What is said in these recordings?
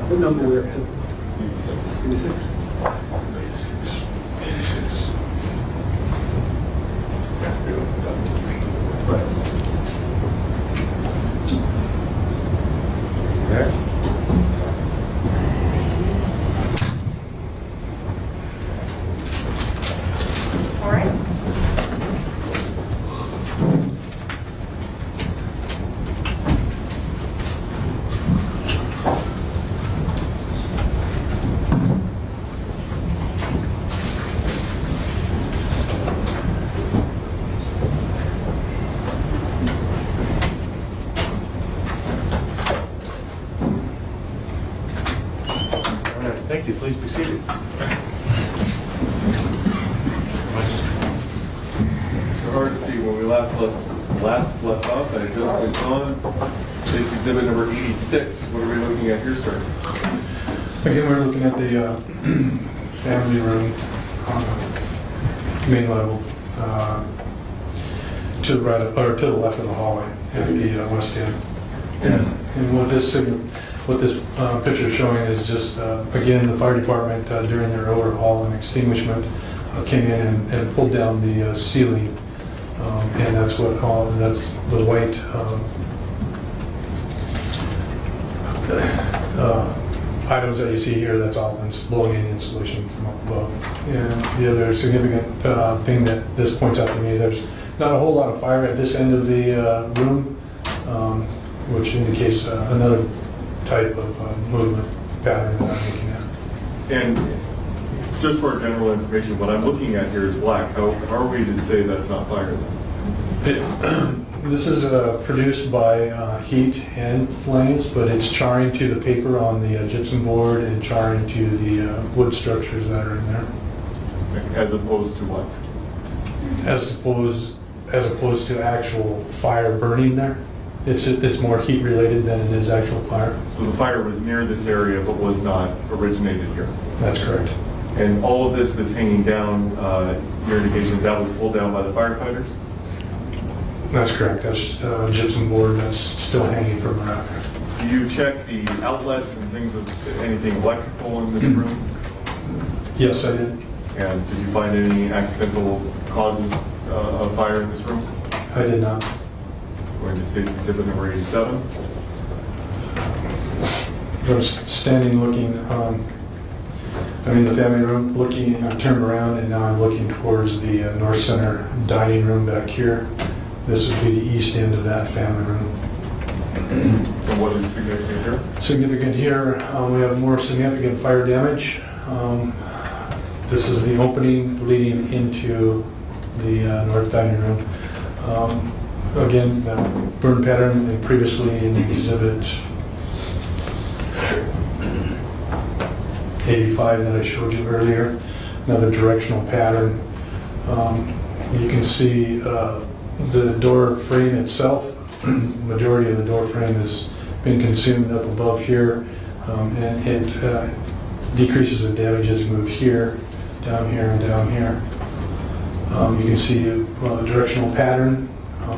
What number are we up to? 86. Next. All right. Thank you. Please be seated. It's hard to see when we last left off. I just went on. Case exhibit number 86. What are we looking at here, sir? Again, we're looking at the family room on the main level, to the right of, or to the left of the hallway at the west end. And what this picture is showing is just, again, the fire department during their overhaul and extinguishment came in and pulled down the ceiling, and that's what that's the white items that you see here. That's all blowing in insulation from up above. And the other significant thing that this points out to me, there's not a whole lot of fire at this end of the room, which indicates another type of movement pattern that I'm looking at. And just for general information, what I'm looking at here is black. How are we to say that's not fire then? This is produced by heat and flames, but it's charring to the paper on the gypsum board and charring to the wood structures that are in there. As opposed to what? As opposed to actual fire burning there. It's more heat related than it is actual fire. So the fire was near this area but was not originated here? That's correct. And all of this that's hanging down, your indication that was pulled down by the firefighters? That's correct. That's gypsum board that's still hanging from around there. Do you check the outlets and things of anything electrical in this room? Yes, I did. And did you find any accidental causes of fire in this room? I did not. Going to State's Exhibit number 87. I was standing looking, I'm in the family room looking, I turned around and now I'm looking towards the North Center dining room back here. This would be the east end of that family room. And what is significant here? Significant here, we have more significant fire damage. This is the opening leading into the north dining room. Again, the burn pattern and previously in exhibit 85 that I showed you earlier, another directional pattern. You can see the door frame itself, majority of the door frame has been consumed up above here, and it decreases the damage as you move here, down here, and down here. You can see a directional pattern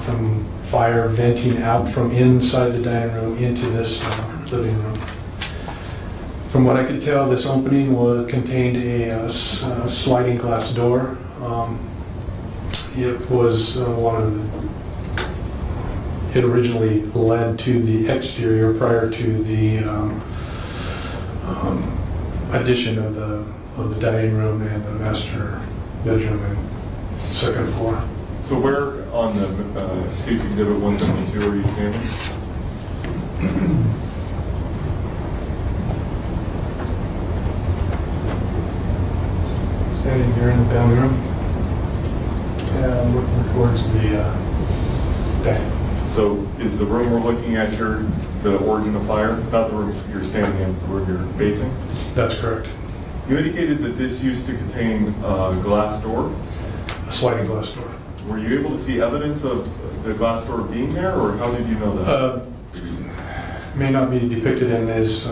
from fire venting out from inside the dining room into this living room. From what I could tell, this opening contained a sliding glass door. It was it originally led to the exterior prior to the addition of the dining room and the master bedroom and second floor. So where on the State's Exhibit 172 are you standing? Standing here in the family room and looking towards the deck. So is the room we're looking at here the origin of fire? Not the room you're standing in, the room you're facing? That's correct. You indicated that this used to contain a glass door. A sliding glass door. Were you able to see evidence of the glass door being there, or how did you know that? May not be depicted in these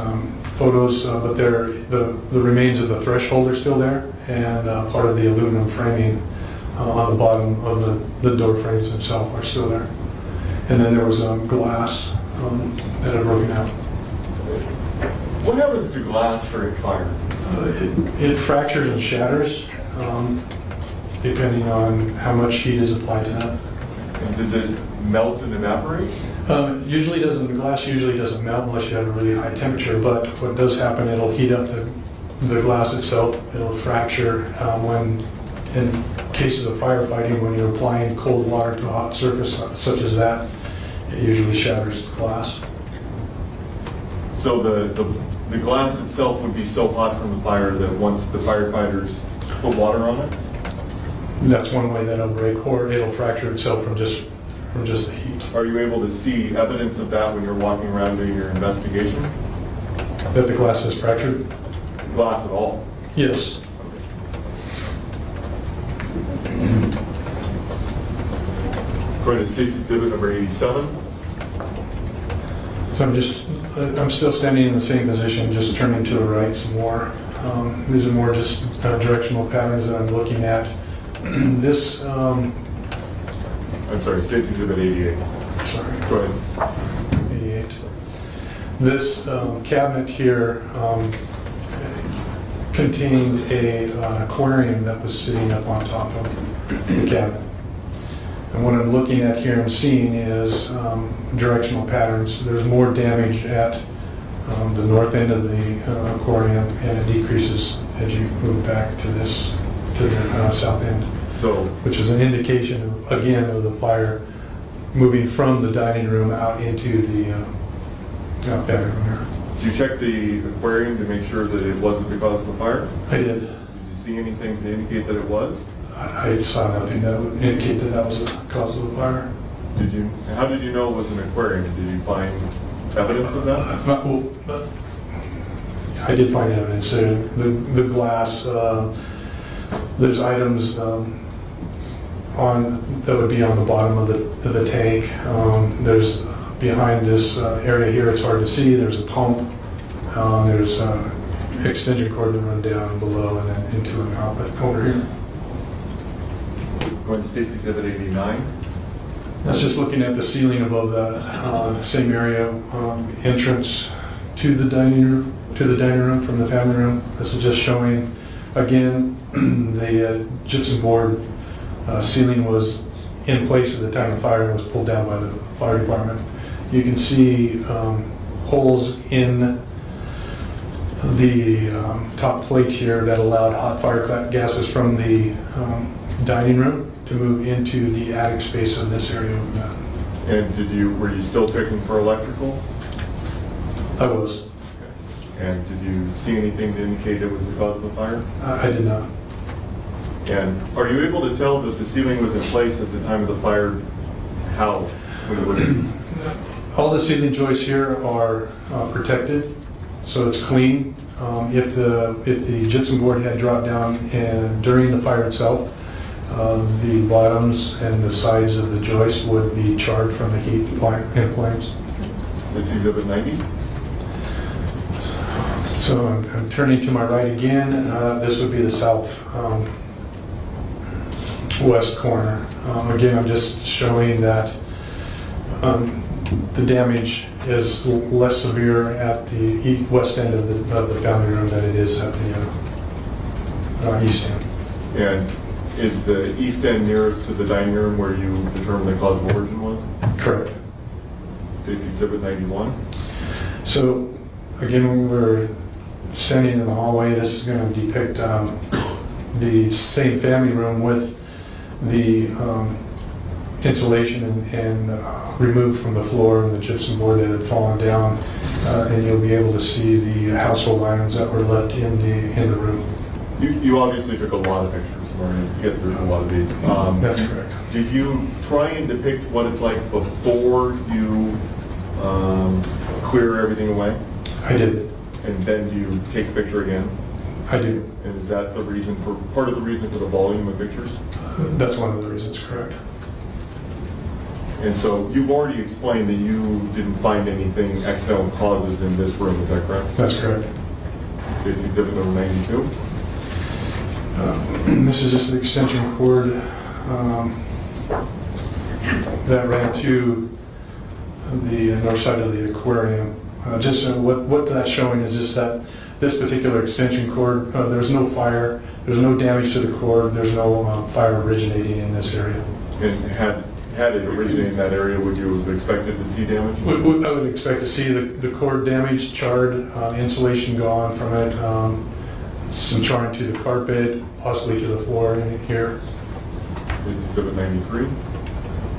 photos, but the remains of the threshold are still there, and part of the aluminum framing on the bottom of the door frames themselves are still there. And then there was glass that had broken out. What happens to glass during fire? It fractures and shatters depending on how much heat is applied to that. And does it melt and evaporate? Usually doesn't. The glass usually doesn't melt unless you have a really high temperature. But what does happen, it'll heat up the glass itself. It'll fracture when, in cases of firefighting, when you're applying cold water to a hot surface such as that, it usually shatters the glass. So the glass itself would be so hot from the fire that once the firefighters put water on it? That's one way that it'll break, or it'll fracture itself from just the heat. Are you able to see evidence of that when you're walking around doing your investigation? That the glass is fractured? Glass at all? Yes. Going to State's Exhibit number 87. So I'm still standing in the same position, just turning to the right some more. These are more just directional patterns that I'm looking at. This, I'm sorry, State's Exhibit 88. sorry, Go ahead. 88. This cabinet here contained a aquarium that was sitting up on top of the cabinet. And what I'm looking at here and seeing is directional patterns. There's more damage at the north end of the aquarium, and it decreases as you move back to the south end. So, Which is an indication, again, of the fire moving from the dining room out into the family room here. did you check the aquarium to make sure that it wasn't because of the fire? I did. Did you see anything to indicate that it was? I saw nothing that would indicate that that was the cause of the fire. Did you? How did you know it was an aquarium? Did you find evidence of that? Well, I did find evidence there. The glass, there's items that would be on the bottom of the tank. There's behind this area here, it's hard to see, there's a pump. There's extension cord that run down below and then into an outlet over here. Going to State's Exhibit 89. That's just looking at the ceiling above that same area, entrance to the dining room from the family room. This is just showing, again, the gypsum board ceiling was in place at the time of fire and was pulled down by the fire department. You can see holes in the top plate here that allowed hot fire gases from the dining room to move into the attic space of this area. And were you still checking for electrical? I was. Okay. And did you see anything to indicate it was the cause of the fire? I did not. And are you able to tell that the ceiling was in place at the time of the fire? How? When you look at this? All the ceiling joists here are protected, so it's clean. If the gypsum board had dropped down during the fire itself, the bottoms and the sides of the joist would be charred from the heat and flames. It's Exhibit 90. So I'm turning to my right again. This would be the south west corner. Again, I'm just showing that the damage is less severe at the west end of the family room than it is at the east end. And is the east end nearest to the dining room where you determined the cause of origin was? Correct. It's Exhibit 91. So again, when we're standing in the hallway, this is going to depict the same family room with the insulation and removed from the floor and the gypsum board that had fallen down, and you'll be able to see the household items that were left in the room. You obviously took a lot of pictures in order to get through a lot of these. That's correct. Did you try and depict what it's like before you clear everything away? I did. And then you take a picture again? I do. And is that part of the reason for the volume of pictures? That's one of the reasons, correct. And so you've already explained that you didn't find anything accidental causes in this room, is that correct? That's correct. State's Exhibit number 92. This is just the extension cord that ran to the north side of the aquarium. What that's showing is just that this particular extension cord, there's no fire, there's no damage to the cord, there's no fire originating in this area. And had it originated in that area, would you have expected to see damage? I would expect to see the cord damaged, charred, insulation gone from it, some charring to the carpet, possibly to the floor in here. It's Exhibit 93.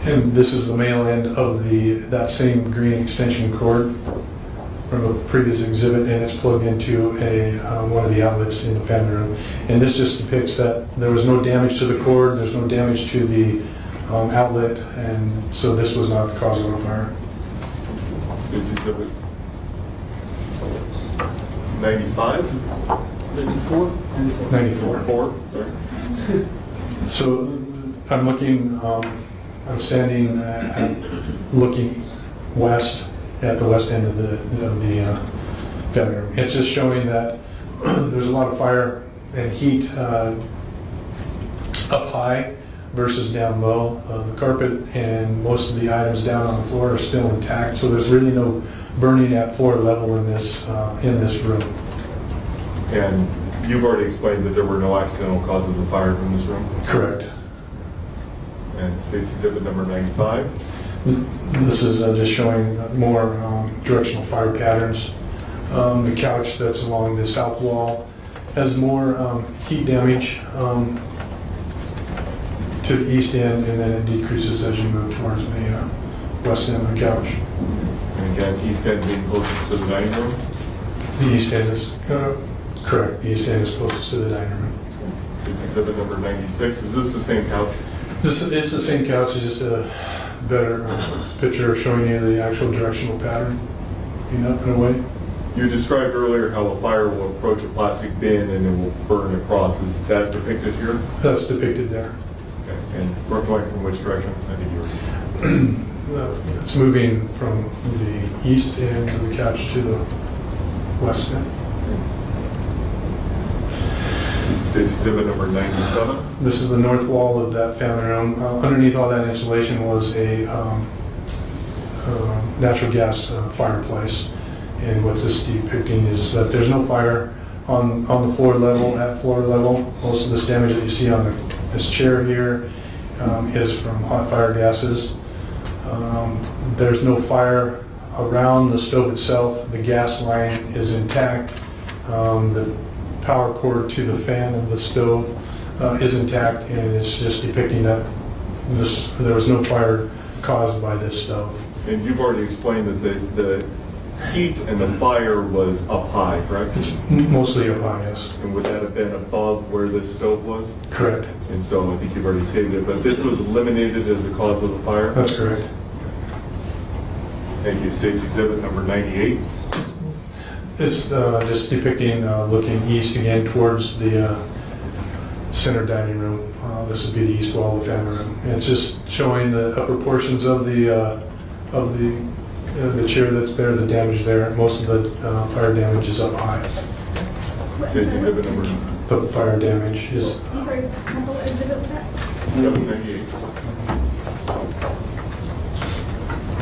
And this is the male end of that same green extension cord from a previous exhibit, and it's plugged into one of the outlets in the family room. And this just depicts that there was no damage to the cord, there's no damage to the outlet, and so this was not the cause of the fire. It's Exhibit 95? 94? 94. 4, sorry. So I'm standing looking west at the west end of the family room. It's just showing that there's a lot of fire and heat up high versus down low. The carpet and most of the items down on the floor are still intact, so there's really no burning at floor level in this room. And you've already explained that there were no accidental causes of fire from this room? Correct. And State's Exhibit number 95. This is just showing more directional fire patterns. The couch that's along the south wall has more heat damage to the east end, and then it decreases as you move towards the west end of the couch. And again, east end being closest to the dining room? The east end is correct. The east end is closest to the dining room. State's Exhibit number 96. Is this the same couch? This is the same couch, it's just a better picture showing you the actual directional pattern, up and away. You described earlier how a fire will approach a plastic bin and it will burn across. Is that depicted here? That's depicted there. Okay. And going from which direction? I think yours. It's moving from the east end of the couch to the west end. State's Exhibit number 97. This is the north wall of that family room. Underneath all that insulation was a natural gas fireplace. And what this is depicting is that there's no fire on the floor level, at floor level. Most of this damage that you see on this chair here is from hot fire gases. There's no fire around the stove itself. The gas line is intact. The power cord to the fan of the stove is intact, and it's just depicting that there was no fire caused by this stove. And you've already explained that the heat and the fire was up high, correct? It's mostly up high, yes. And would that have been above where this stove was? Correct. And so I think you've already stated it, but this was eliminated as the cause of the fire? That's correct. Thank you. State's Exhibit number 98. It's just depicting looking east again towards the center dining room. This would be the east wall of the family room. And it's just showing the upper portions of the chair that's there, the damage there. Most of the fire damage is up high. State's Exhibit number. The fire damage is. I'm sorry, what exhibit was that? Exhibit 98.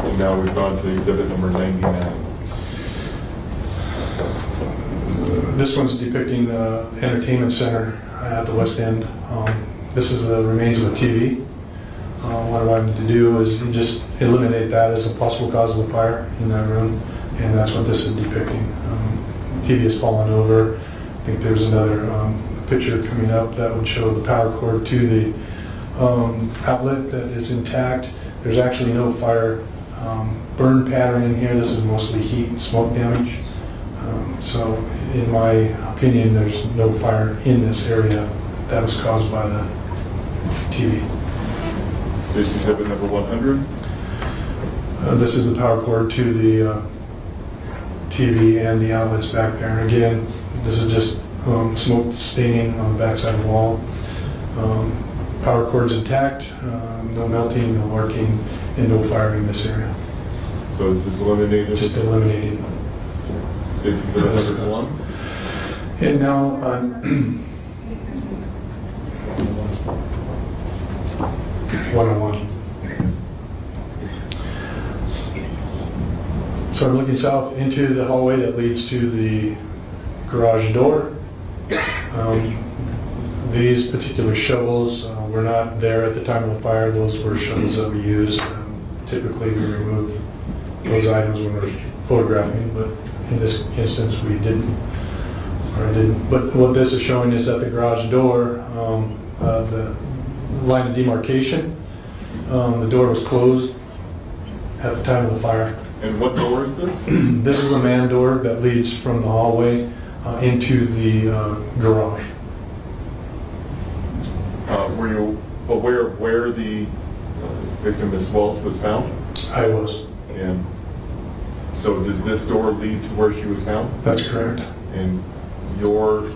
And now we've gone to Exhibit number 99. This one's depicting the entertainment center at the west end. This is the remains of a TV. What I wanted to do is just eliminate that as a possible cause of the fire in that room, and that's what this is depicting. The TV has fallen over. I think there's another picture coming up that would show the power cord to the outlet that is intact. There's actually no fire burn pattern in here. This is mostly heat and smoke damage. So in my opinion, there's no fire in this area that was caused by the TV. State's Exhibit number 100. This is the power cord to the TV and the outlets back there. And again, this is just smoke staining on the backside of the wall. Power cord's intact, no melting, no arcing, and no fire in this area. So is this eliminated? Just eliminated. State's Exhibit number 1. And now 101. So I'm looking south into the hallway that leads to the garage door. These particular shovels were not there at the time of the fire. Those were shovels that we used. Typically we remove those items when we're photographing, but in this instance we didn't. Or I didn't. But what this is showing is that the garage door, the line of demarcation, the door was closed at the time of the fire. And what door is this? This is a man door that leads from the hallway into the garage. Where the victim, Ms. Welch, was found? I was. And so does this door lead to where she was found? That's correct. And your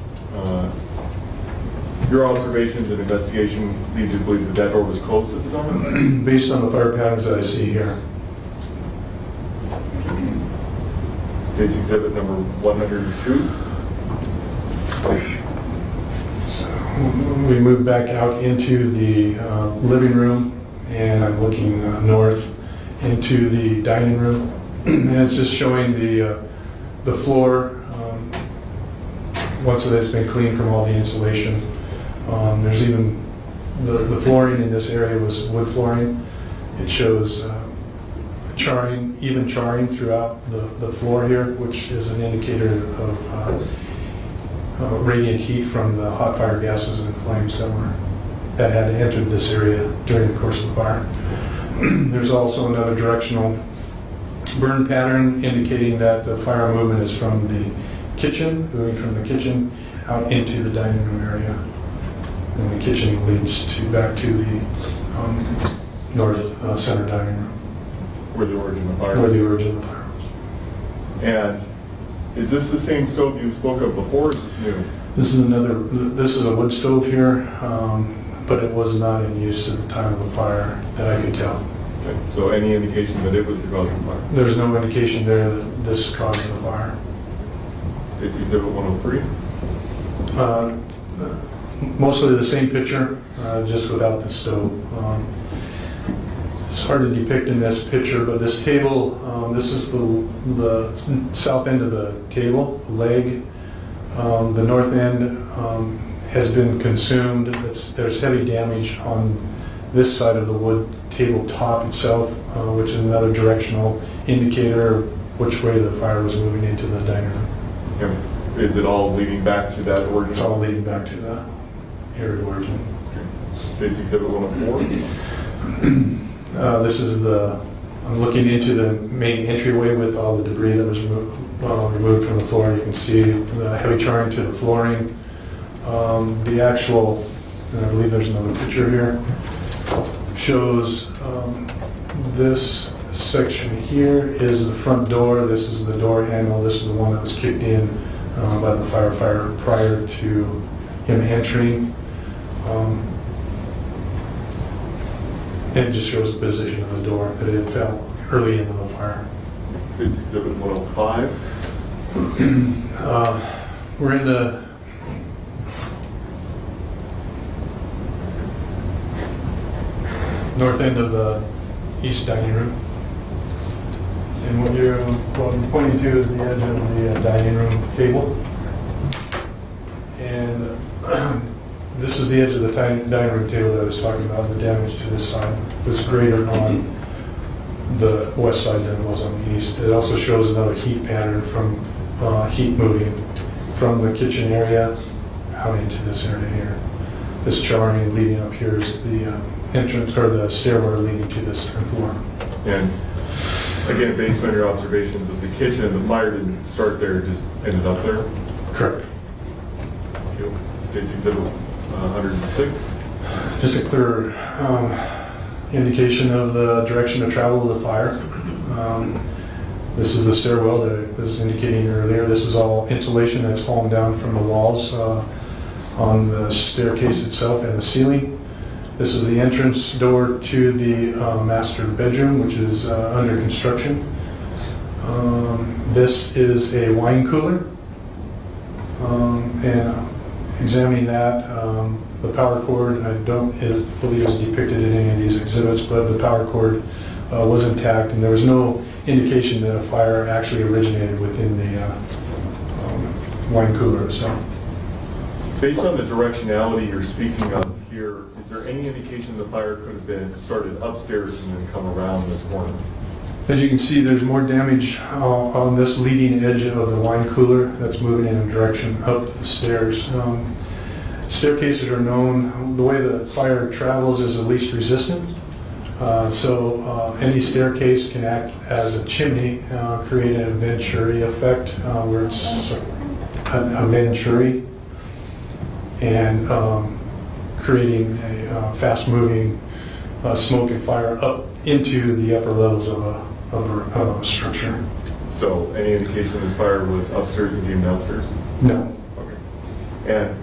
observations and investigation lead you to believe that that door was closed at the time? Based on the fire patterns that I see here. State's exhibit number 102. We moved back out into the living room, and I'm looking north into the dining room, and it's just showing the floor. Once it has been cleaned from all the insulation, there's even the flooring in this area was wood flooring. It shows charring, even charring throughout the floor here, which is an indicator of radiant heat from the hot fire gases and flames that had entered this area during the course of the fire. There's also another directional burn pattern indicating that the fire movement is from the kitchen, moving from the kitchen out into the dining room area. And the kitchen leads back to the north center dining room. Where the origin of the fire was? Where the origin of the fire was. And is this the same stove you spoke of before, or is this new? This is a wood stove here, but it was not in use at the time of the fire that I could tell. Okay. So any indication that it was the cause of the fire? There's no indication there that this caused the fire. It's exhibit 103. Mostly the same picture, just without the stove. It's hard to depict in this picture, but this table, this is the south end of the table, the leg. The north end has been consumed. There's heavy damage on this side of the wood tabletop itself, which is another directional indicator of which way the fire was moving into the dining room. Yeah. Is it all leading back to that origin? It's all leading back to the area of origin. Okay. State's exhibit 104. This is I'm looking into the main entryway with all the debris that was removed from the floor. You can see the heavy charring to the flooring. The actual, and I believe there's another picture here, shows this section here is the front door. This is the door handle. This is the one that was kicked in by the firefighter prior to him entering. And it just shows the position of the door, that it fell early into the fire. State's exhibit 105. We're in the north end of the east dining room. And what I'm pointing to is the edge of the dining room table. And this is the edge of the dining room table that I was talking about. The damage to this side was greater on the west side than it was on the east. It also shows another heat pattern from heat moving from the kitchen area out into this area here. This charring leading up here is the entrance, or the stairwell leading to this floor. And again, based on your observations of the kitchen, the fire didn't start there, it just ended up there? Correct. Thank you. State's exhibit 106. Just a clear indication of the direction of travel of the fire. This is the stairwell that I was indicating earlier. This is all insulation that's fallen down from the walls on the staircase itself and the ceiling. This is the entrance door to the master bedroom, which is under construction. This is a wine cooler, and Examining that, the power cord, I don't believe is depicted in any of these exhibits, but the power cord was intact, and there was no indication that a fire actually originated within the wine cooler itself. Based on the directionality you're speaking of here, is there any indication the fire could have been started upstairs and then come around this corner? As you can see, there's more damage on this leading edge of the wine cooler that's moving in a direction up the stairs. Staircases are known, the way the fire travels is the least resistant. So any staircase can act as a chimney, create a venturi effect where it's a venturi, and creating a fast-moving smoke and fire up into the upper levels of a structure. So any indication this fire was upstairs and came downstairs? No. Okay. And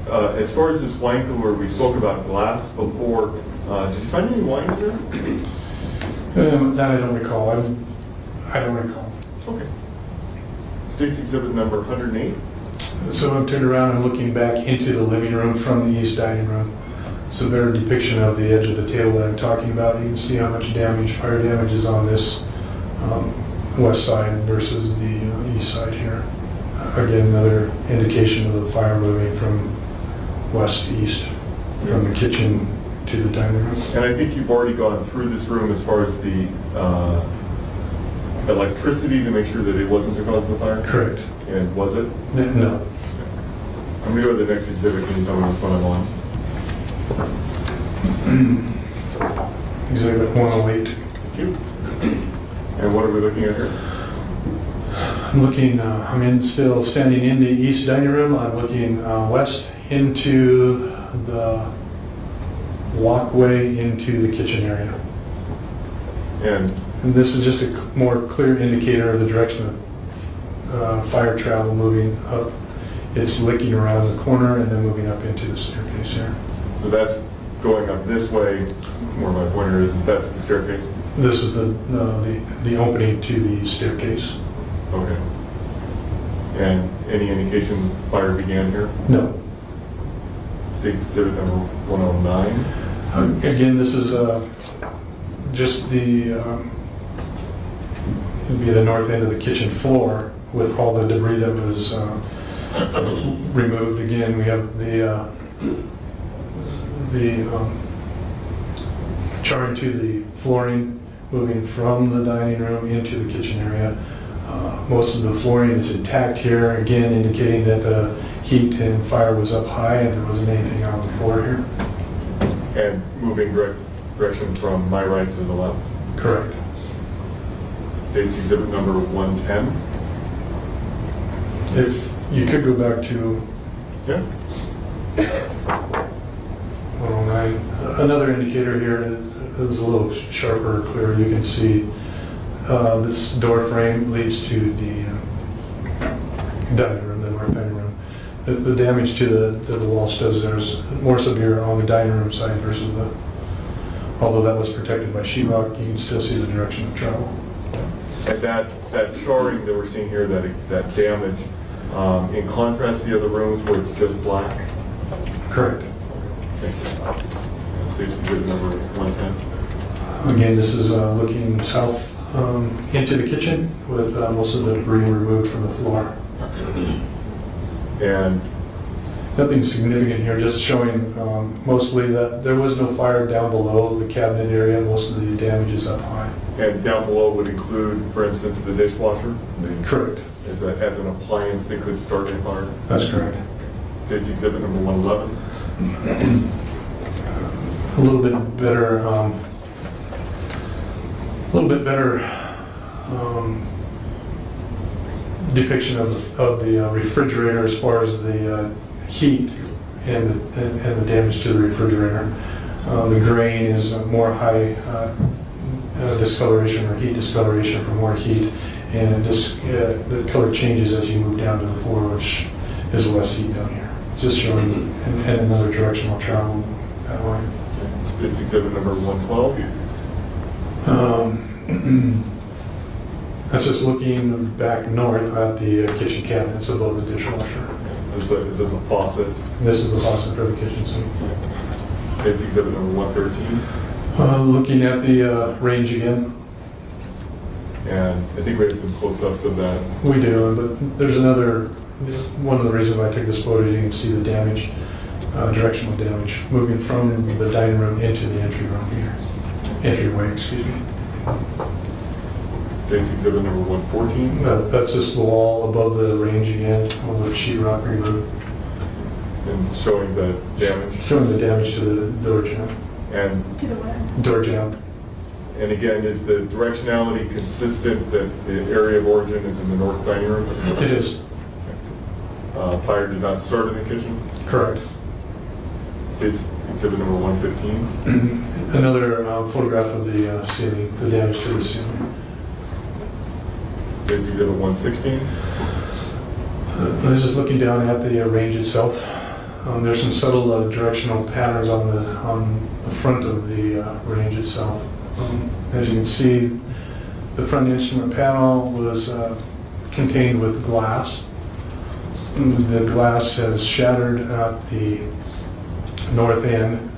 as far as this wine cooler, we spoke about glass before. Did you find any wine in there? That I don't recall. I don't recall. Okay. State's exhibit number 108. So I'm turned around and looking back into the living room from the east dining room. It's a better depiction of the edge of the table that I'm talking about. You can see how much damage, fire damage is on this west side versus the east side here. Again, another indication of the fire moving from west to east, from the kitchen to the dining room. And I think you've already gone through this room as far as the electricity to make sure that it wasn't the cause of the fire? Correct. And was it? No. I'm going to go to the next exhibit. Can you tell me which one I'm on? Exhibit 108. Thank you. And what are we looking at here? I'm still standing in the east dining room. I'm looking west into the walkway into the kitchen area. And this is just a more clear indicator of the direction of fire travel moving up. It's licking around the corner and then moving up into the staircase here. so that's going up this way, where my pointer is that's the staircase? This is the opening to the staircase. Okay. And any indication fire began here? No. State's exhibit number 109. Again, this is just the it'd be the north end of the kitchen floor with all the debris that was removed. Again, we have the charring to the flooring moving from the dining room into the kitchen area. Most of the flooring is intact here, again indicating that the heat and fire was up high and there wasn't anything on the floor here. And moving direction from my right to the left? Correct. State's exhibit number 110. If you could go back to Yeah. 109. Another indicator here is a little sharper or clearer. You can see this door frame leads to the dining room, the north dining room. The damage to the wall studs there is more severe on the dining room side versus although that was protected by sheetrock, you can still see the direction of travel. And that charring that we're seeing here, that damage, in contrast to the other rooms where it's just black? Correct. Thank you. State's exhibit number 110. Again, this is looking south into the kitchen with most of the debris removed from the floor. And nothing significant here, just showing mostly that there was no fire down below the cabinet area. Most of the damage is up high. and down below would include, for instance, the dishwasher? Correct. As an appliance that could start a fire? That's correct. State's exhibit number 111. A little bit better, depiction of the refrigerator as far as the heat and the damage to the refrigerator. The grain is more high discoloration or heat discoloration from more heat, and the color changes as you move down to the floor, which is less heat down here. Just showing and another directional travel that way. It's exhibit number 112. That's just looking back north at the kitchen cabinets above the dishwasher. So Is this a faucet? This is the faucet for the kitchen sink. States exhibit number 113. Looking at the range again. And I think we have some close-ups of that. We do, but there's another, one of the reasons why I took this photo is you can see the damage, directional damage, moving from the dining room into the entry room here. Entryway, excuse me. States exhibit number 114. That's just the wall above the range again, with the sheetrock removed. And showing the damage. Showing the damage to the door jamb. And To the what? Door jamb. And again, is the directionality consistent that the area of origin is in the north dining room? It is. Fire did not start in the kitchen? Correct. States exhibit number 115. Another photograph of the ceiling, the damage to the ceiling. States exhibit 116. This is looking down at the range itself. There's some subtle directional patterns on the front of the range itself. As you can see, the front instrument panel was contained with glass. The glass has shattered at the north end,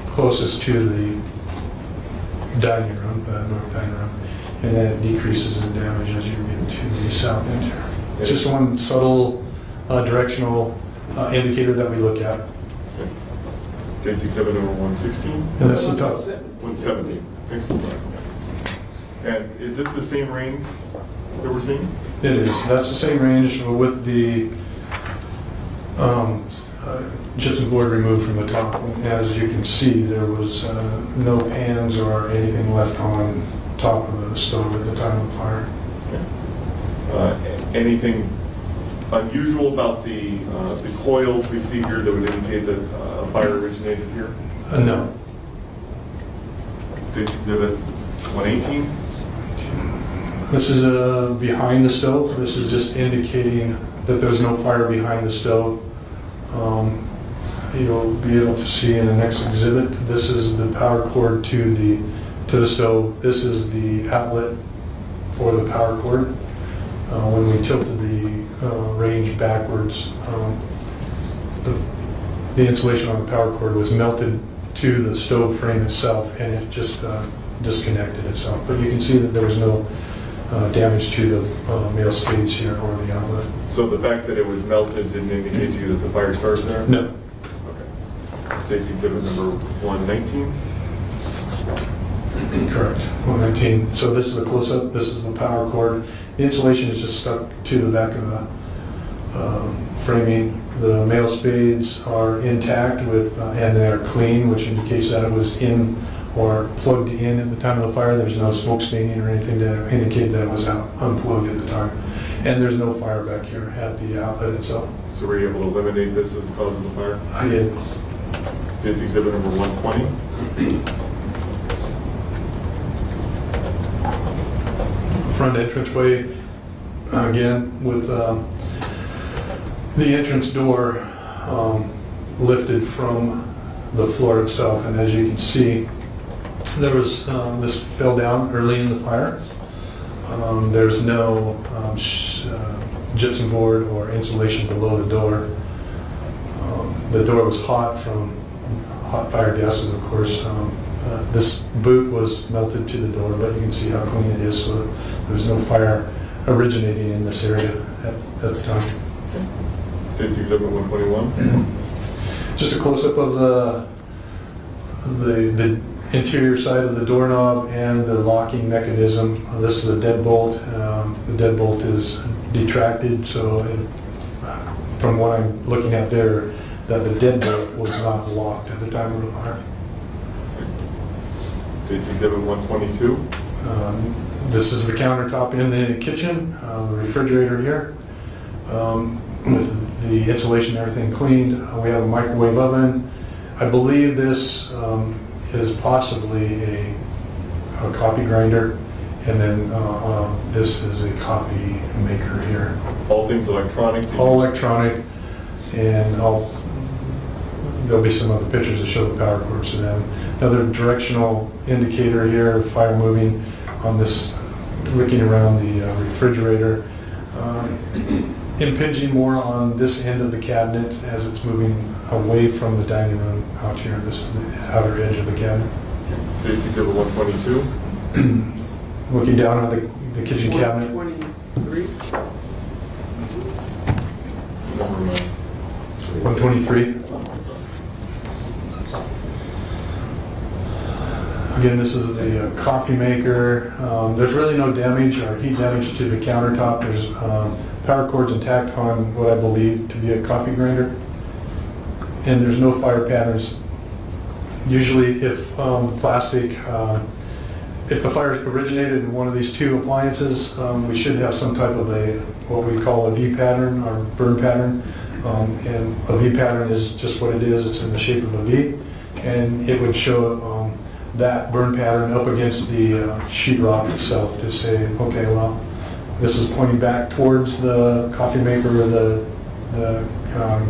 closest to the dining room, the north dining room, and then it decreases in damage as you get to the south end here. It's just one subtle directional indicator that we look at. States exhibit number 116. And that's the top. 117. And is this the same range that we're seeing? It is. That's the same range with the gypsum board removed from the top. And as you can see, there was no pans or anything left on top of the stove at the time of the fire. Okay. Anything unusual about the coils we see here that would indicate that a fire originated here? No. States exhibit 118. This is behind the stove. This is just indicating that there's no fire behind the stove. You'll be able to see in the next exhibit, this is the power cord to the stove. This is the outlet for the power cord. When we tilted the range backwards, the insulation on the power cord was melted to the stove frame itself, and it just disconnected itself. But you can see that there was no damage to the male spades here or the outlet. So the fact that it was melted didn't indicate to you that the fire started there? No. Okay. States exhibit number 119. Correct. 119. So this is a close-up. This is the power cord. The insulation is just stuck to the back of the framing. The male spades are intact with, and they're clean, which indicates that it was in or plugged in at the time of the fire. There's no smoke staining or anything that indicated that it was unplugged at the time. And there's no fire back here at the outlet itself. So were you able to eliminate this as the cause of the fire? I did. States exhibit number 120. Front entranceway, again, with the entrance door lifted from the floor itself. And as you can see, there was, this fell down early in the fire. There's no gypsum board or insulation below the door. The door was hot from hot fire gases, of course. This boot was melted to the door, but you can see how clean it is, so there was no fire originating in this area at the time. States exhibit 121. Just a close-up of the interior side of the doorknob and the locking mechanism. This is a deadbolt. The deadbolt is detracted, so from what I'm looking at there, that the deadbolt was not locked at the time of the fire. States exhibit 122. This is the countertop in the kitchen, the refrigerator here, with the insulation and everything cleaned. We have a microwave oven. I believe this is possibly a coffee grinder, and then this is a coffee maker here. All things electronic? All electronic, and there'll be some other pictures that show the power cords to them. Another directional indicator here, fire moving on this, looking around the refrigerator. impinging more on this end of the cabinet as it's moving away from the dining room out here. This is the outer edge of the cabinet. States Exhibit 122. Looking down on the kitchen cabinet. 123. Number 123. Again, this is the coffee maker. There's really no damage or heat damage to the countertop. There's power cords intact on what I believe to be a coffee grinder. And there's no fire patterns. Usually if the plastic, if the fire originated in one of these two appliances, we should have some type of what we call a V pattern or burn pattern. And a V pattern is just what it is. It's in the shape of a V. And it would show that burn pattern up against the sheetrock itself to say, okay, well, this is pointing back towards the coffee maker or the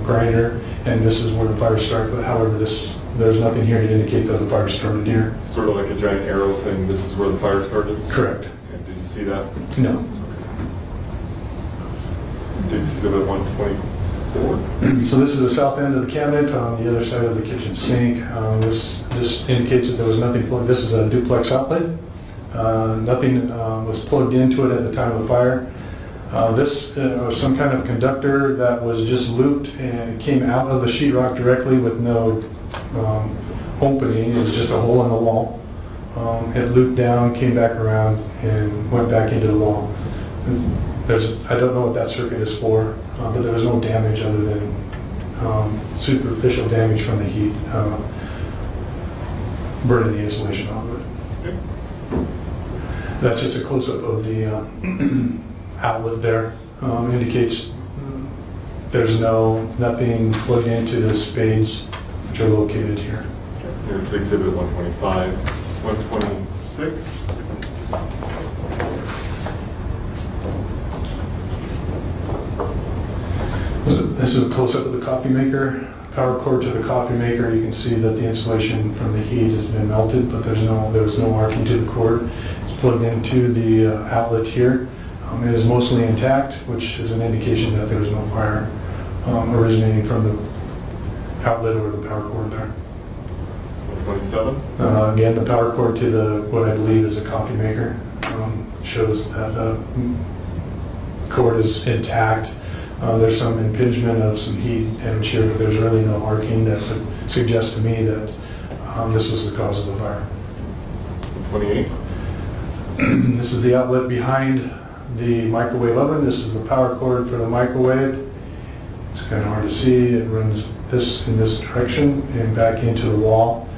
grinder, and this is where the fire started. But however, there's nothing here to indicate that the fire started here. Sort of like a giant arrow saying this is where the fire started? Correct. And did you see that? No. States Exhibit 124. So this is the south end of the cabinet on the other side of the kitchen sink. This just indicates that there was nothing plugged. This is a duplex outlet. Nothing was plugged into it at the time of the fire. This was some kind of conductor that was just looped and it came out of the sheetrock directly with no opening. It was just a hole in the wall. It looped down, came back around, and went back into the wall. I don't know what that circuit is for, but there was no damage other than superficial damage from the heat burning the insulation off of it. That's just a close-up of the outlet there. Indicates there's nothing plugged into the spades which are located here. Here it's Exhibit 125, 126. This is a close-up of the coffee maker. Power cord to the coffee maker. You can see that the insulation from the heat has been melted, but there was no marking to the cord. It's plugged into the outlet here. It is mostly intact, which is an indication that there was no fire originating from the outlet or the power cord there. 127. Again, the power cord to what I believe is a coffee maker shows that the cord is intact. There's some impingement of some heat damage here, but there's really no marking that would suggest to me that this was the cause of the fire. 28. This is the outlet behind the microwave oven. This is the power cord for the microwave. It's kind of hard to see. It runs this in this direction and back into the wall.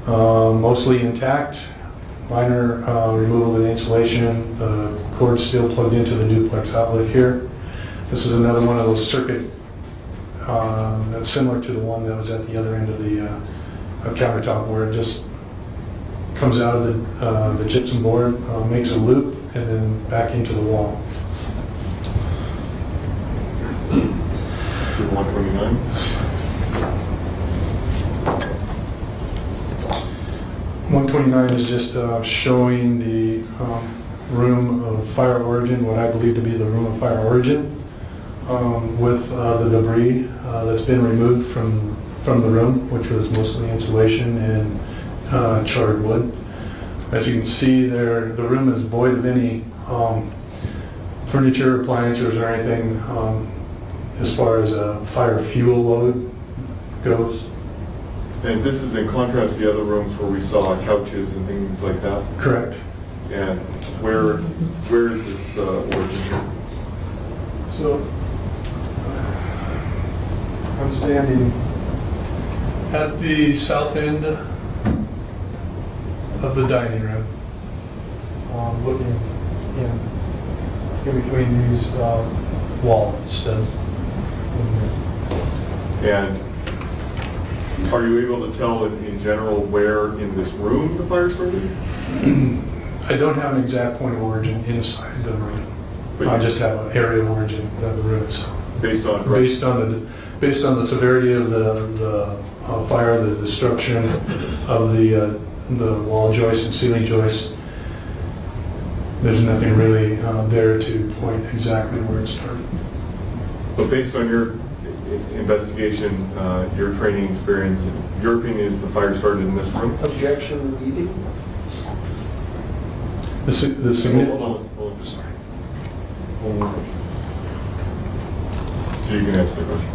Mostly intact. Minor removal of the insulation. The cord still plugged into the duplex outlet here. This is another one of those circuit that's similar to the one that was at the other end of the countertop, where it just comes out of the gypsum board, makes a loop, and then back into the wall. 129. Is just showing the room of fire origin, what I believe to be the room of fire origin, with the debris that's been removed from the room, which was mostly insulation and charred wood. As you can see there, the room is void of any furniture, appliances, or anything as far as a fire fuel load goes. And this is in contrast to the other rooms where we saw couches and things like that? Correct. And where is this origin? So, I'm standing at the south end of the dining room, looking in between these wall studs. And are you able to tell in general where in this room the fire started? I don't have an exact point of origin inside the room. But I just have an area of origin of the room itself. Based on the severity of the fire, the destruction of the wall joists and ceiling joists, there's nothing really there to point exactly where it started. But based on your investigation, your training experience, your opinion is the fire started in this room? Objection leading? The significant. Hold on. Sorry. Hold on. So you can answer the question.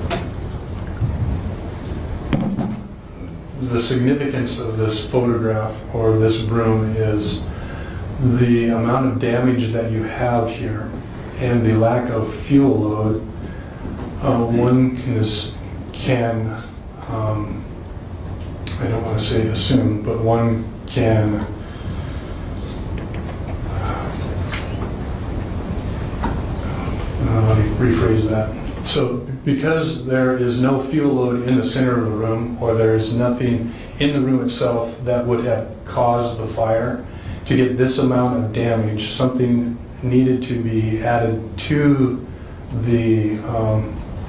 The significance of this photograph or this room is the amount of damage that you have here and the lack of fuel load. One can I don't want to say assume, but one can let me rephrase that. So because there is no fuel load in the center of the room, or there is nothing in the room itself that would have caused the fire, to get this amount of damage, something needed to be added to the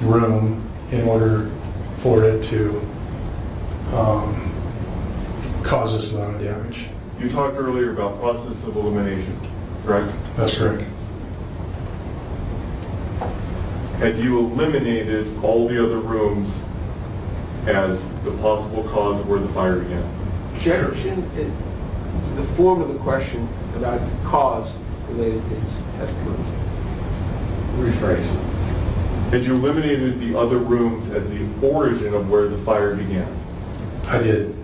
room in order for it to cause this amount of damage. You talked earlier about process of elimination, correct? That's correct. Had you eliminated all the other rooms as the possible cause of where the fire began? Objection is the form of the question about cause related to his testimony. Rephrase. Had you eliminated the other rooms as the origin of where the fire began? I did.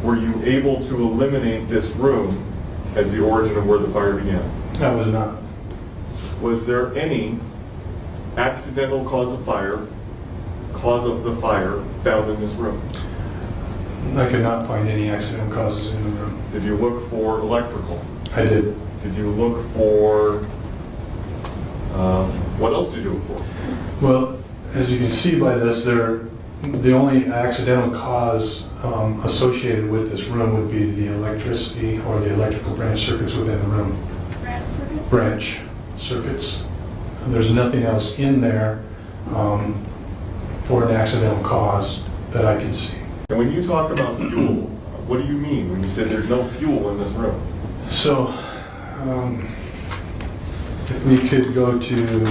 Were you able to eliminate this room as the origin of where the fire began? I was not. Was there any accidental cause of the fire found in this room? I could not find any accidental causes in the room. Did you look for electrical? I did. Did you look for, what else did you look for? Well, as you can see by this, the only accidental cause associated with this room would be the electricity or the electrical branch circuits within the room. Branch circuits. There's nothing else in there for an accidental cause that I can see. And when you talk about fuel, what do you mean when you say there's no fuel in this room? So, if we could go to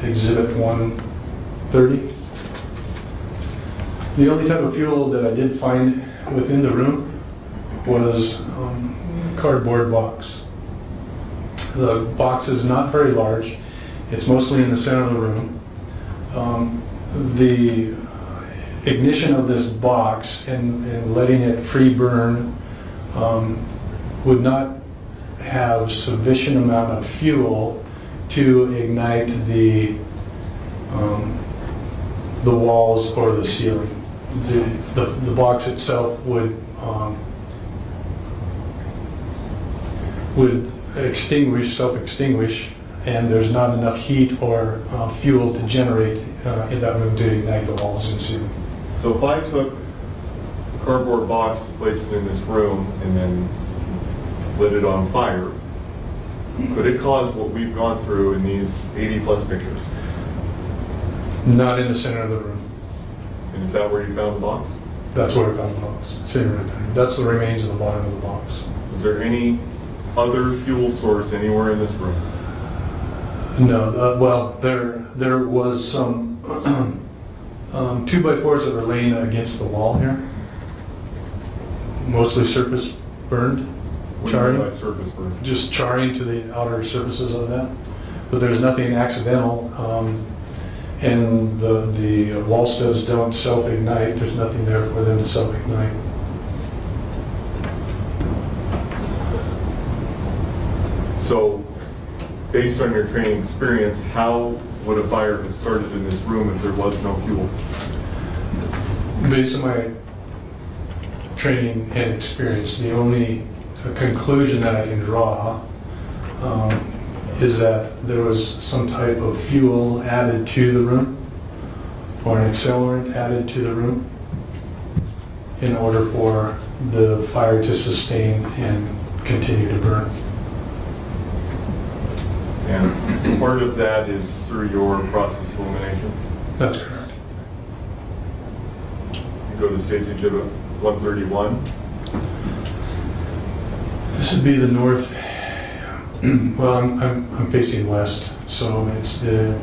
Exhibit 130. The only type of fuel that I did find within the room was cardboard box. The box is not very large. It's mostly in the center of the room. The ignition of this box and letting it free burn would not have sufficient amount of fuel to ignite the walls or the ceiling. The box itself would self-extinguish, and there's not enough heat or fuel to generate in that room to ignite the walls and ceiling. So if I took a cardboard box and placed it in this room and then lit it on fire, could it cause what we've gone through in these 80 plus pictures? Not in the center of the room. And is that where you found the box? That's where I found the box, sitting right there. That's the remains of the bottom of the box. Was there any other fuel source anywhere in this room? No, well, there was some 2x4s that were laying against the wall here. Mostly surface burned, What do you mean by charring. surface burn? Just charring to the outer surfaces of that. But there's nothing accidental. And the wall studs don't self-ignite. There's nothing there for them to self-ignite. So, based on your training experience, how would a fire have started in this room if there was no fuel? Based on my training and experience, the only conclusion that I can draw is that there was some type of fuel added to the room or an accelerant added to the room in order for the fire to sustain and continue to burn. And part of that is through your process of elimination? That's correct. You go to State's Exhibit 131. This would be the north. Well, I'm facing west. So it's the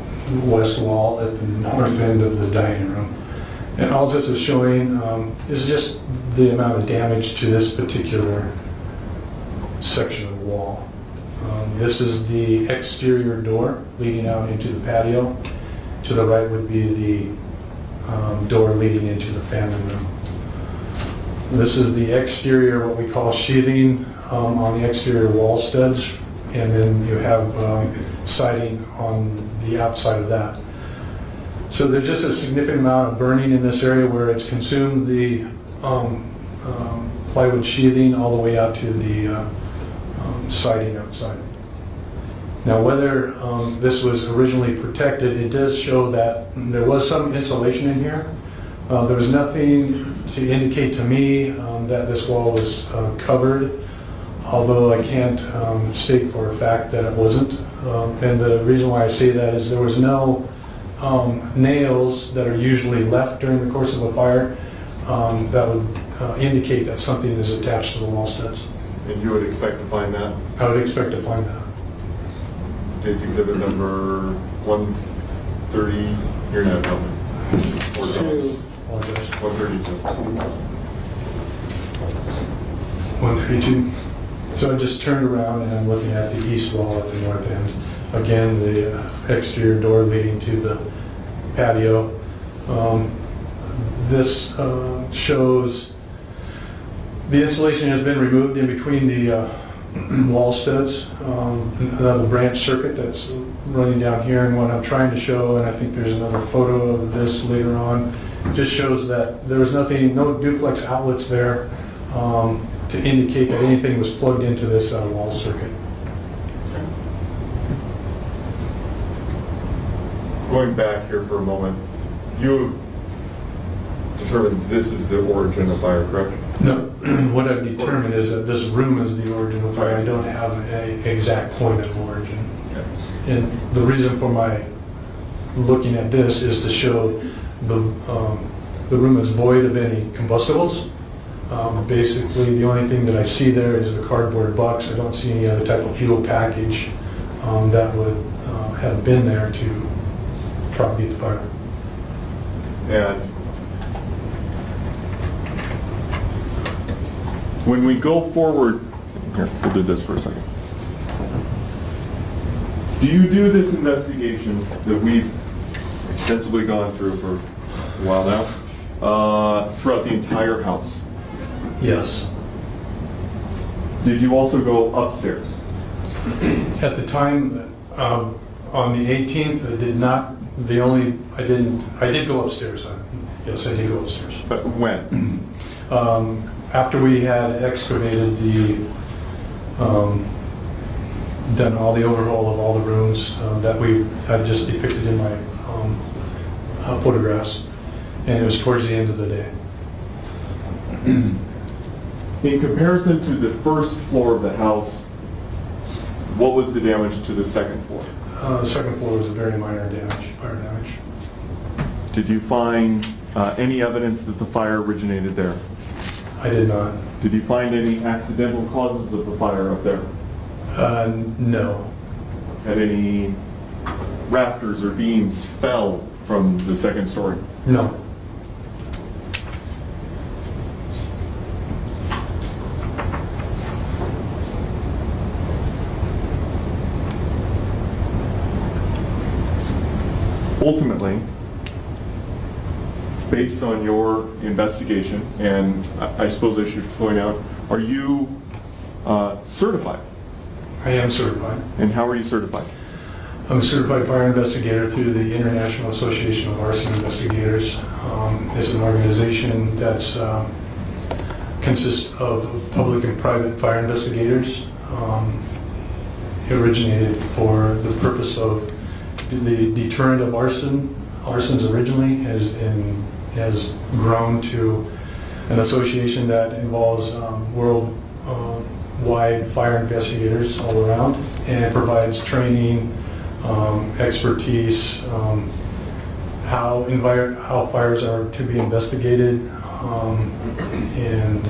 west wall at the north end of the dining room. And all this is showing is just the amount of damage to this particular section of the wall. This is the exterior door leading out into the patio. To the right would be the door leading into the family room. This is the exterior, what we call sheathing on the exterior wall studs, and then you have siding on the outside of that. So there's just a significant amount of burning in this area where it's consumed the plywood sheathing all the way out to the siding outside. Now, whether this was originally protected, it does show that there was some insulation in here. There was nothing to indicate to me that this wall was covered, although I can't state for a fact that it wasn't. And the reason why I say that is there was no nails that are usually left during the course of a fire that would indicate that something is attached to the wall studs. And you would expect to find that? I would expect to find that. State's exhibit number 130, you're not helping. 132. 132. So I just turned around and I'm looking at the east wall at the north end. Again, the exterior door leading to the patio. This shows the insulation has been removed in between the wall studs. Another branch circuit that's running down here, and what I'm trying to show, and I think there's another photo of this later on, just shows that there was nothing, no duplex outlets there to indicate that anything was plugged into this wall circuit. Going back here for a moment, you have determined this is the origin of fire, correct? No, what I've determined is that this room is the origin of fire. I don't have an exact point of origin. Okay. And the reason for my looking at this is to show the room is void of any combustibles. Basically, the only thing that I see there is the cardboard box. I don't see any other type of fuel package that would have been there to propagate the fire. And when we go forward, here, we'll do this for a second. Do you do this investigation that we've extensively gone through for a while now, throughout the entire house? Yes. Did you also go upstairs? At the time, on the 18th, I did not. I did go upstairs. Yes, I did go upstairs. But when? After we had excavated done all the overhaul of all the rooms that we had just depicted in my photographs, and it was towards the end of the day. In comparison to the first floor of the house, what was the damage to the second floor? The second floor was a very minor damage, fire damage. Did you find any evidence that the fire originated there? I did not. Did you find any accidental causes of the fire up there? No. Had any rafters or beams fell from the second story? No. Ultimately, based on your investigation, and I suppose I should point out, are you certified? I am certified. And how are you certified? I'm a certified fire investigator through the International Association of Arson Investigators. It's an organization that consists of public and private fire investigators. It originated for the purpose of the deterrent of arson. Arsons originally has grown to an association that involves worldwide fire investigators all around, and provides training, expertise, how fires are to be investigated, and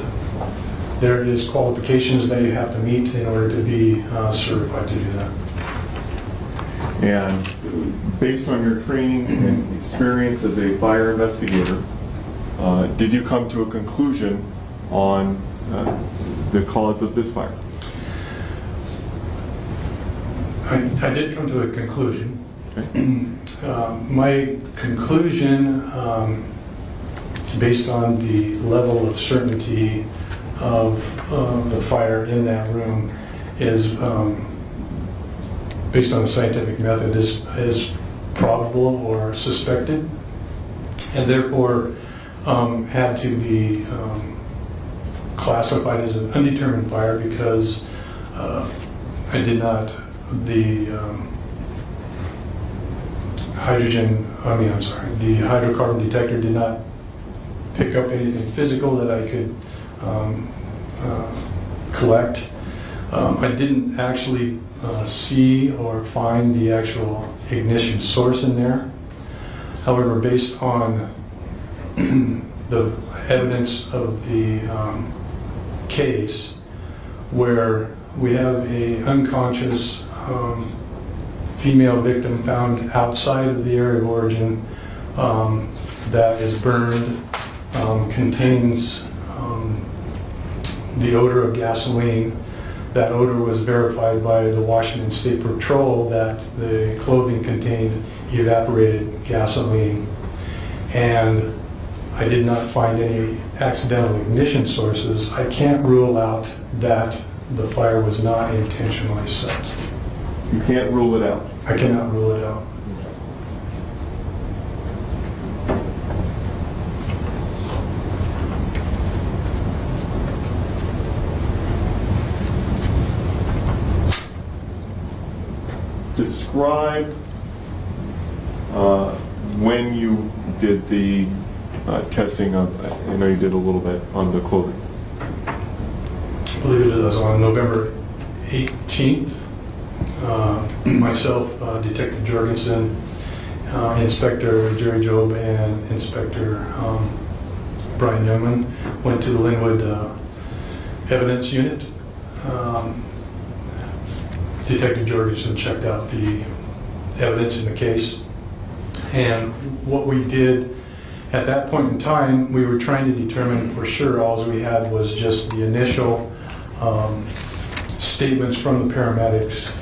there is qualifications that you have to meet in order to be certified to do that. And based on your training and experience as a fire investigator, did you come to a conclusion on the cause of this fire? I did come to a conclusion. Okay. My conclusion, based on the level of certainty of the fire in that room, is based on the scientific method, is probable or suspected, and therefore had to be classified as an undetermined fire because the hydrocarbon detector did not pick up anything physical that I could collect. I didn't actually see or find the actual ignition source in there. However, based on the evidence of the case, where we have a unconscious female victim found outside of the area of origin that is burned, contains the odor of gasoline. That odor was verified by the Washington State Patrol that the clothing contained evaporated gasoline, and I did not find any accidental ignition sources. I can't rule out that the fire was not intentionally set. You can't rule it out. I cannot rule it out. Describe when you did the testing of, I know you did a little bit on the clothing. I believe it was on November 18th. Myself, Detective Jorgensen, Inspector Jerry Job, and Inspector Brian Youngman went to the Lynnwood evidence unit. Detective Jorgensen checked out the evidence in the case, and what we did at that point in time, we were trying to determine for sure. All we had was just the initial statements from the paramedics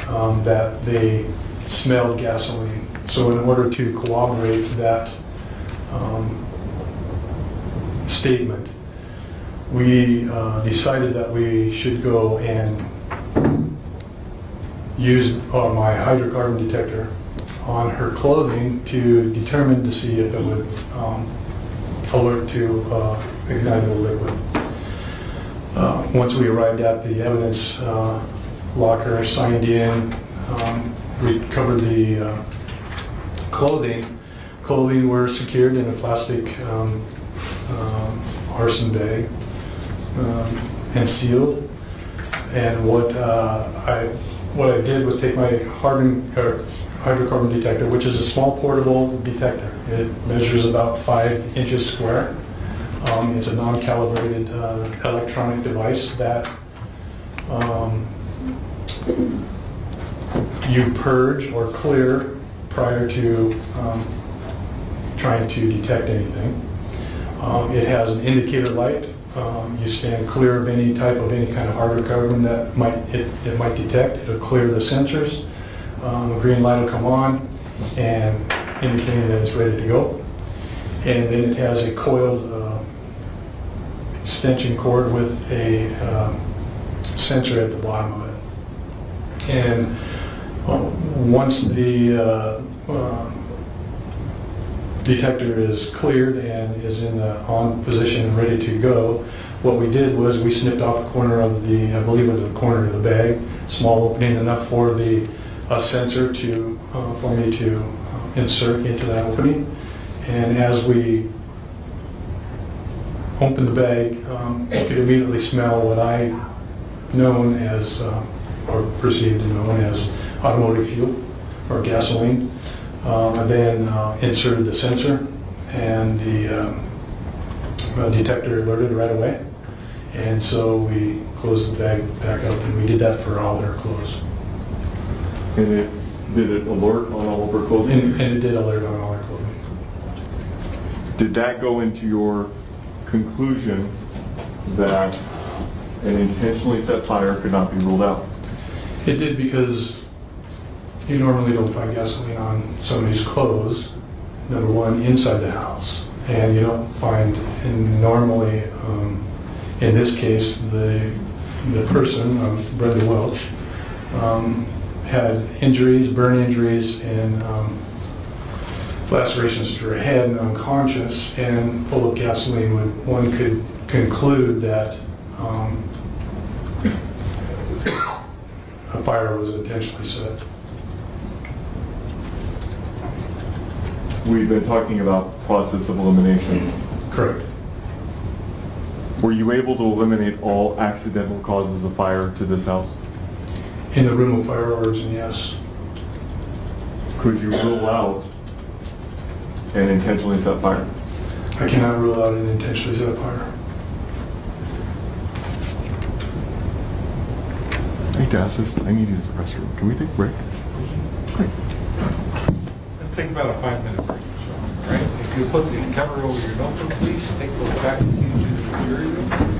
that they smelled gasoline. So in order to corroborate that statement, we decided that we should go and use my hydrocarbon detector on her clothing to determine to see if it would alert to ignitable liquid. Once we arrived at the evidence locker, signed in, recovered the clothing. Clothing were secured in a plastic arson bag and sealed. And what I did was take my hydrocarbon detector, which is a small portable detector. It measures about 5 inches square. It's a non-calibrated electronic device that you purge or clear prior to trying to detect anything. It has an indicator light. You stand clear of any kind of hydrocarbon that it might detect. It'll clear the sensors. The green light will come on and indicating that it's ready to go. And then it has a coiled extension cord with a sensor at the bottom of it. And once the detector is cleared and is in the on position and ready to go, what we did was we snipped off a corner of the, I believe it was the corner of the bag, small opening enough for the sensor to for me to insert into that opening. And as we opened the bag, you could immediately smell what I known as, or perceived to know as automotive fuel or gasoline. And then inserted the sensor, and the detector alerted right away. And so we closed the bag back up, and we did that for all their clothes. And Did it alert on all of her clothing? And it did alert on all our clothing. Did that go into your conclusion that an intentionally set fire could not be ruled out? It did, because you normally don't find gasoline on somebody's clothes, number one, inside the house. And you don't find, and normally, in this case, the person, Brenda Welch, had injuries, burn injuries, and lacerations to her head and unconscious and full of gasoline. One could conclude that a fire was intentionally set. We've been talking about process of elimination. Correct. Were you able to eliminate all accidental causes of fire to this house? In the room of fire origin, yes. Could you rule out an intentionally set fire? I cannot rule out an intentionally set fire. Hey, Das, I need you to the restroom. Can we take a break? Great. Let's take about a 5-minute break. All right? If you put the cover over your notebook, please take those back with you to the jury room.